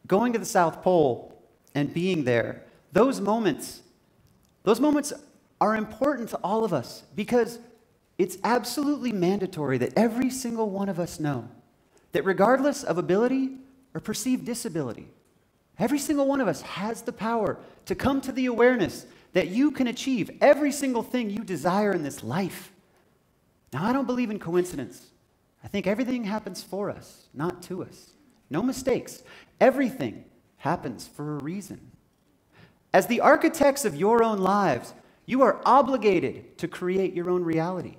going to the South Pole and being there, those moments are important to all of us because it's absolutely mandatory that every single one of us know that regardless of ability or perceived disability, every single one of us has the power to come to the awareness that you can achieve every single thing you desire in this life. Now, I don't believe in coincidence. I think everything happens for us, not to us. No mistakes. Everything happens for a reason. As the architects of your own lives, you are obligated to create your own reality.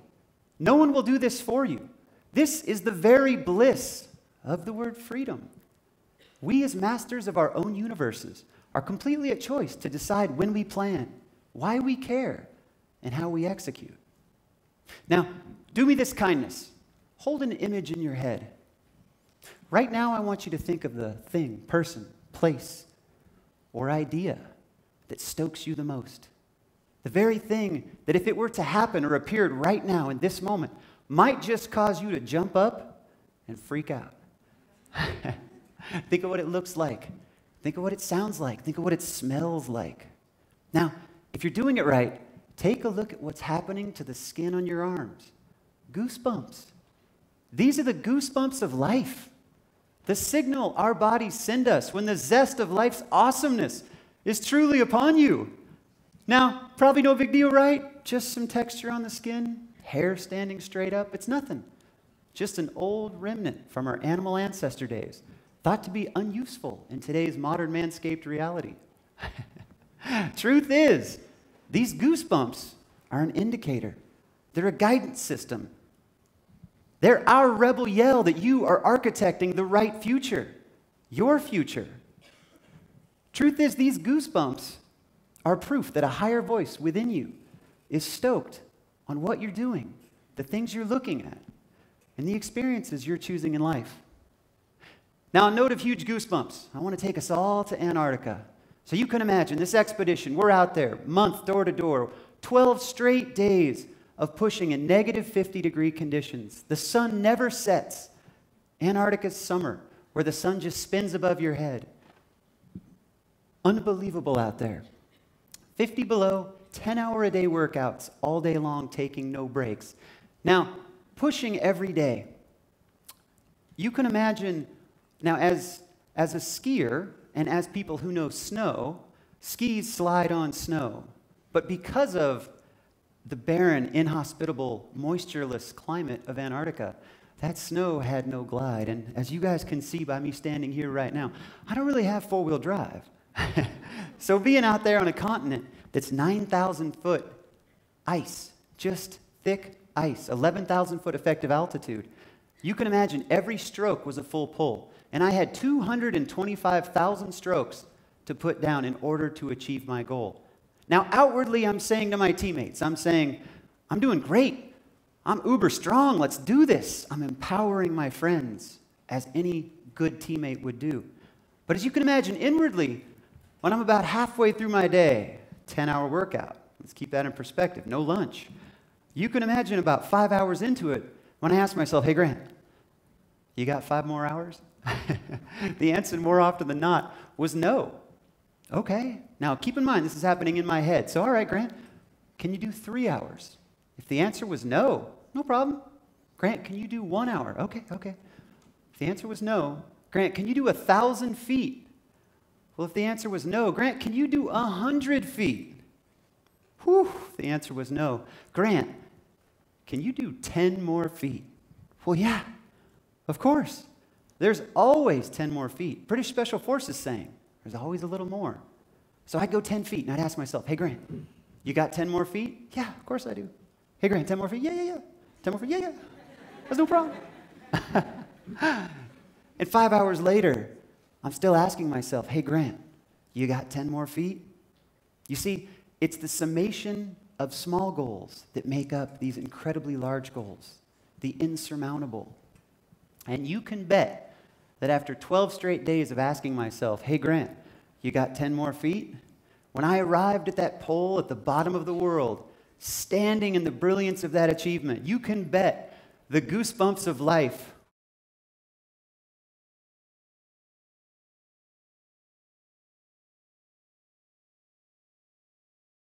No one will do this for you. This is the very bliss of the word freedom. We as masters of our own universes are completely at choice to decide when we plan, why we care, and how we execute. Now, do me this kindness. Hold an image in your head. Right now, I want you to think of the thing, person, place, or idea that stokes you the most. The very thing that if it were to happen or appeared right now in this moment, might just cause you to jump up and freak out. Think of what it looks like. Think of what it sounds like. Think of what it smells like. Now, if you're doing it right, take a look at what's happening to the skin on your arms. Goosebumps. These are the goosebumps of life. The signal our bodies send us when the zest of life's awesomeness is truly upon you. Now, probably no big deal, right? Just some texture on the skin, hair standing straight up. It's nothing. Just an old remnant from our animal ancestor days, thought to be unuseful in today's modern manscaped reality. Truth is, these goosebumps are an indicator. They're a guidance system. They're our rebel yell that you are architecting the right future, your future. Truth is, these goosebumps are proof that a higher voice within you is stoked on what you're doing, the things you're looking at, and the experiences you're choosing in life. Now, a note of huge goosebumps. I want to take us all to Antarctica. So you can imagine this expedition. We're out there, month door to door, 12 straight days of pushing in negative 50-degree conditions. The sun never sets. Antarctica's summer, where the sun just spins above your head. Unbelievable out there. 50 below, 10-hour-a-day workouts all day long, taking no breaks. Now, pushing every day. You can imagine, now as a skier and as people who know snow, skis slide on snow. But because of the barren, inhospitable, moistureless climate of Antarctica, that snow had no glide. And as you guys can see by me standing here right now, I don't really have four-wheel drive. So being out there on a continent that's 9,000-foot ice, just thick ice, 11,000-foot effective altitude, you can imagine every stroke was a full pull. And I had 225,000 strokes to put down in order to achieve my goal. Now, outwardly, I'm saying to my teammates, I'm saying, I'm doing great. I'm uber strong. Let's do this. I'm empowering my friends, as any good teammate would do. But as you can imagine, inwardly, when I'm about halfway through my day, 10-hour workout, let's keep that in perspective, no lunch. You can imagine about 5 hours into it, when I ask myself, hey, Grant, you got 5 more hours? The answer, more often than not, was no. Okay. Now, keep in mind, this is happening in my head. So, all right, Grant, can you do 3 hours? If the answer was no, no problem. Grant, can you do 1 hour? Okay. If the answer was no, Grant, can you do 1,000 feet? Well, if the answer was no, Grant, can you do 100 feet? Whew, if the answer was no. Grant, can you do 10 more feet? Well, yeah, of course. There's always 10 more feet. British Special Forces saying, there's always a little more. So I'd go 10 feet, and I'd ask myself, hey, Grant, you got 10 more feet? Yeah, of course I do. Hey, Grant, 10 more feet? Yeah. 10 more feet? Yeah. That's no problem. And 5 hours later, I'm still asking myself, hey, Grant, you got 10 more feet? You see, it's the summation of small goals that make up these incredibly large goals, the insurmountable. And you can bet that after 12 straight days of asking myself, hey, Grant, you got 10 more feet? When I arrived at that pole at the bottom of the world, standing in the brilliance of that achievement, you can bet the goosebumps of life